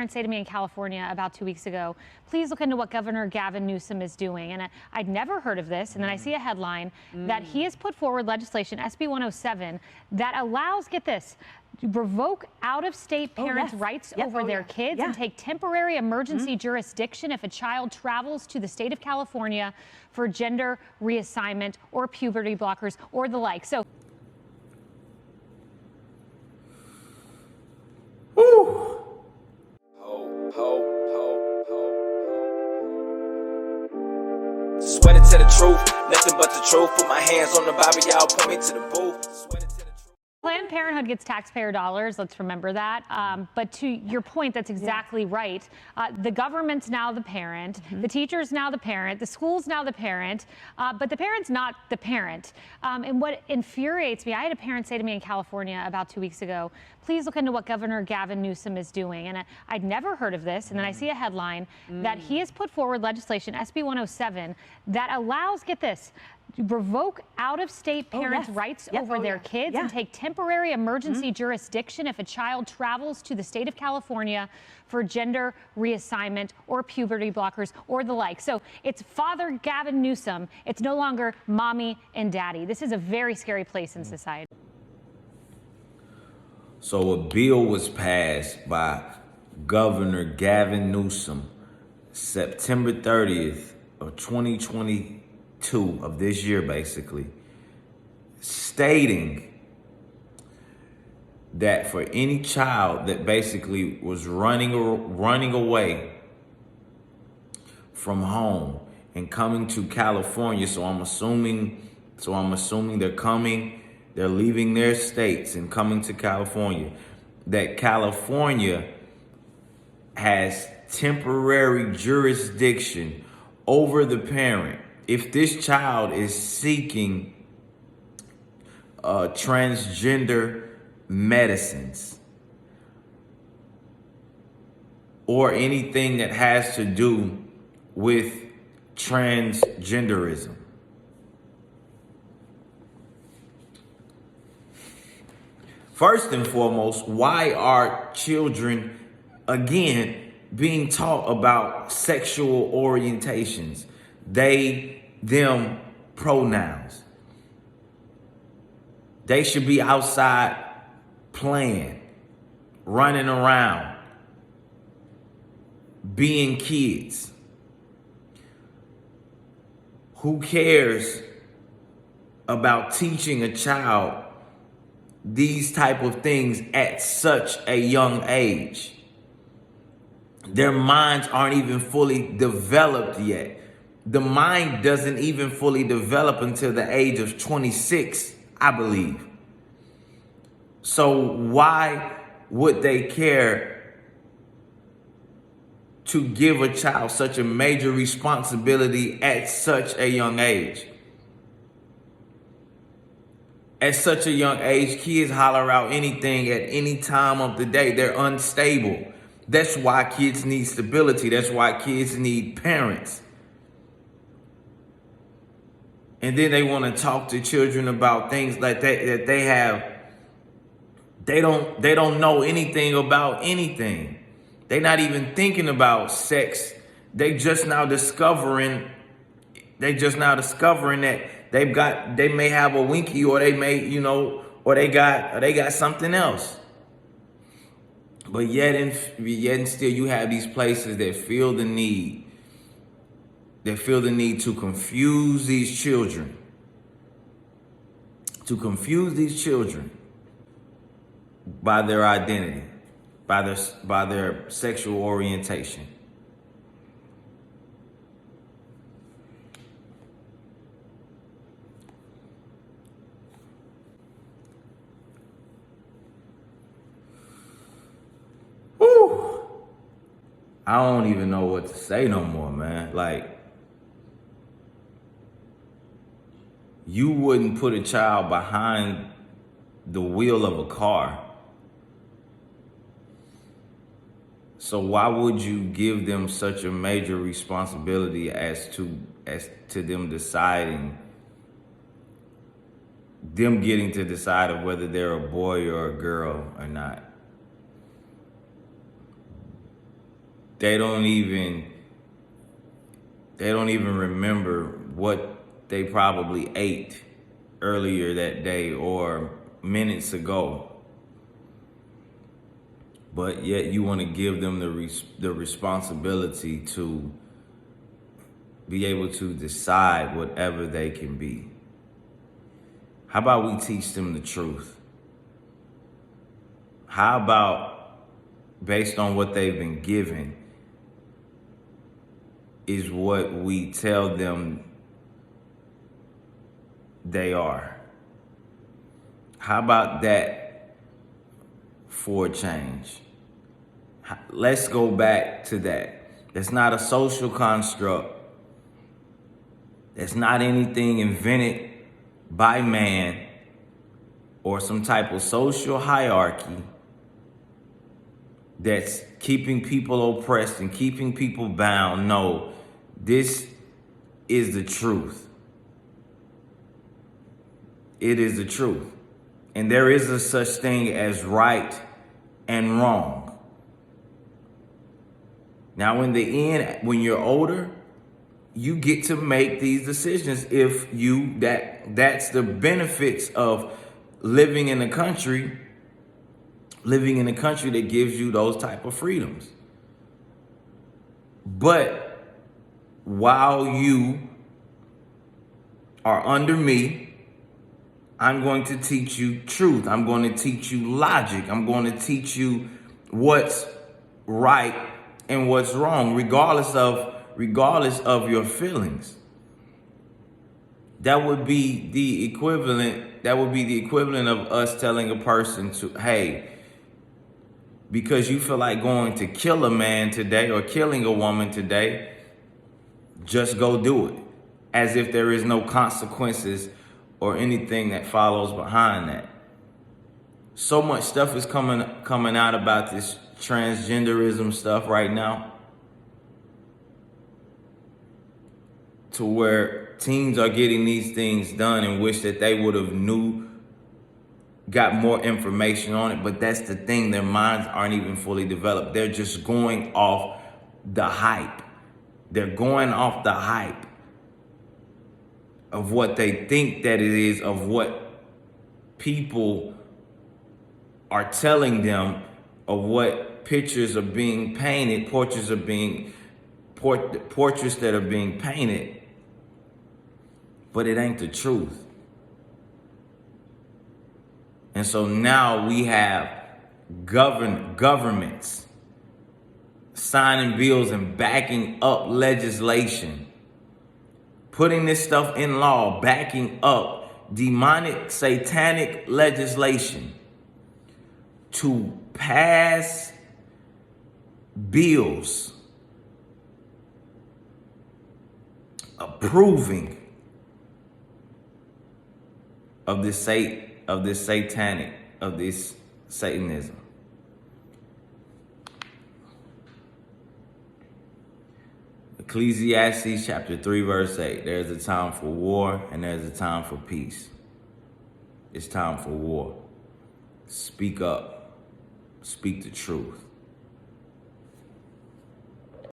parents say to me in California about 2 weeks ago, please look into what Governor Gavin Newsom is doing. And I'd never heard of this. And then I see a headline that he has put forward legislation, SB 107, that allows, get this, revoke out-of-state parents' rights over their kids and take temporary emergency jurisdiction if a child travels to the state of California for gender reassignment or puberty blockers or the like. So. Swear to the truth, nothing but the truth. Put my hands on the Bible, y'all point me to the booth. Swear to the truth. Planned Parenthood gets taxpayer dollars. Let's remember that. But to your point, that's exactly right. The government's now the parent. The teacher's now the parent. The school's now the parent. But the parent's not the parent. And what infuriates me, I had a parent say to me in California about 2 weeks ago, please look into what Governor Gavin Newsom is doing. And I'd never heard of this. And then I see a headline that he has put forward legislation, SB 107, that allows, get this, revoke out-of-state parents' rights over their kids and take temporary emergency jurisdiction if a child travels to the state of California for gender reassignment or puberty blockers or the like. So it's Father Gavin Newsom. It's no longer mommy and daddy. This is a very scary place in society. So a bill was passed by Governor Gavin Newsom September 30th of 2022 of this year, basically, stating that for any child that basically was running away from home and coming to California, so I'm assuming they're leaving their states and coming to California, that California has temporary jurisdiction over the parent if this child is seeking transgender medicines or anything that has to do with transgenderism. First and foremost, why are children, again, being taught about sexual orientations, they, them pronouns? They should be outside playing, running around, being kids. Who cares about teaching a child these type of things at such a young age? Their minds aren't even fully developed yet. The mind doesn't even fully develop until the age of 26, I believe. So why would they care to give a child such a major responsibility at such a young age? At such a young age, kids holler out anything at any time of the day. They're unstable. That's why kids need stability. That's why kids need parents. And then they want to talk to children about things like that they have. They don't know anything about anything. They're not even thinking about sex. They just now discovering that they may have a winky, or they may, or they got something else. But yet and still you have these places that feel the need to confuse these children. By their identity, by their sexual orientation. Whew. I don't even know what to say no more, man. Like, you wouldn't put a child behind the wheel of a car. So why would you give them such a major responsibility as to them getting to decide of whether they're a boy or a girl or not? they don't even remember what they probably ate earlier that day or minutes ago. But yet you want to give them the responsibility to be able to decide whatever they can be. How about we teach them the truth? How about, based on what they've been given, is what we tell them they are? How about that for a change? Let's go back to that. That's not a social construct. That's not anything invented by man or some type of social hierarchy that's keeping people oppressed and keeping people bound. No, this is the truth. It is the truth. And there is a such thing as right and wrong. Now, in the end, when you're older, you get to make these decisions if you, that's the benefits of living in a country that gives you those type of freedoms. But while you are under me, I'm going to teach you truth. I'm going to teach you logic. I'm going to teach you what's right and what's wrong, regardless of your feelings. That would be the equivalent of us telling a person to, hey, because you feel like going to kill a man today or killing a woman today, just go do it. As if there is no consequences or anything that follows behind that. So much stuff is coming out about this transgenderism stuff right now, to where teens are getting these things done and wish that they would have got more information on it. But that's the thing, their minds aren't even fully developed. They're just going off the hype. They're going off the hype of what they think that it is, of what people are telling them, of what pictures are being painted, portraits that are being painted, but it ain't the truth. And so now we have governments signing bills and backing up legislation, putting this stuff in law, backing up demonic, satanic legislation to pass bills approving of this Satanism. Ecclesiastes chapter 3 verse 8. There's a time for war and there's a time for peace. It's time for war. Speak up. Speak the truth.